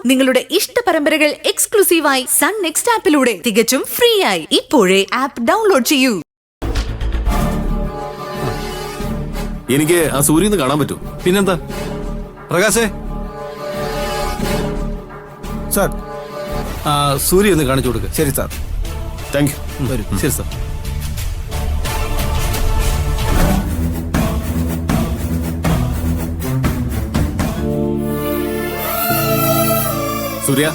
നിങ്ങളുടെ ഇഷ്ട പരമ്പരകൾ എക്സ്ക്ലൂസീവായി സൺ നെക്സ്റ്റ് ആപ്പിലൂടെ തികച്ചും ഫ്രീ ആയി ഇപ്പോഴേ ആപ്പ് ഡൗൺലോഡ് ചെയ്യൂ. എനിക്ക് ആ സൂര്യന്ന് കാണാൻ പറ്റൂ. പിന്നെന്താ പ്രകാശേ, സാർ സൂര്യ ഒന്ന് കാണിച്ചു കൊടുക്കുക. ശരി സാർ. Thank you. വരൂ. ശരി സാർ. സൂര്യ,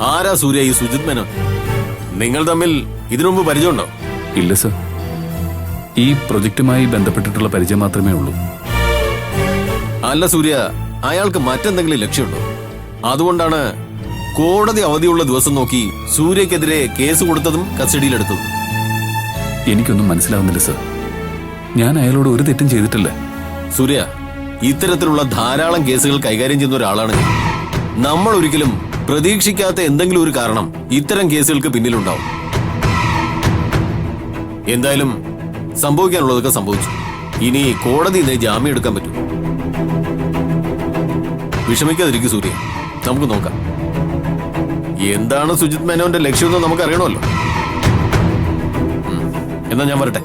ആരാ സൂര്യ ഈ സുജിത് മേനോൻ? നിങ്ങൾ തമ്മിൽ ഇതിനു മുമ്പ് പരിചയമുണ്ടോ? ഇല്ല സർ, ഈ പ്രൊജക്റ്റുമായി ബന്ധപ്പെട്ടിട്ടുള്ള പരിചയം മാത്രമേ ഉള്ളൂ. അല്ല സൂര്യ, അയാൾക്ക് മറ്റെന്തെങ്കിലും ലക്ഷ്യമുണ്ടോ? അതുകൊണ്ടാണ് കോടതി അവധിയുള്ള ദിവസം നോക്കി സൂര്യക്കെതിരെ കേസ് കൊടുത്തതും കസ്റ്റഡിയിലെടുത്തതും. എനിക്കൊന്നും മനസ്സിലാവുന്നില്ല സർ. ഞാൻ അയാളോട് ഒരു തെറ്റും ചെയ്തിട്ടില്ല. സൂര്യ, ഇത്തരത്തിലുള്ള ധാരാളം കേസുകൾ കൈകാര്യം ചെയ്യുന്ന ഒരാളാണ് ഞാൻ. നമ്മൾ ഒരിക്കലും പ്രതീക്ഷിക്കാത്ത എന്തെങ്കിലും ഒരു കാരണം ഇത്തരം കേസുകൾക്ക് പിന്നിലുണ്ടാവും. എന്തായാലും സംഭവിക്കാനുള്ളതൊക്കെ സംഭവിച്ചു. ഇനി കോടതി ജാമ്യം എടുക്കാൻ പറ്റും. വിഷമിക്കാതിരിക്കും സൂര്യ, നമുക്ക് നോക്കാം. എന്താണ് സുജിത് മേനോന്റെ ലക്ഷ്യമെന്ന് നമുക്ക് അറിയണമല്ലോ. എന്നാ ഞാൻ വരട്ടെ.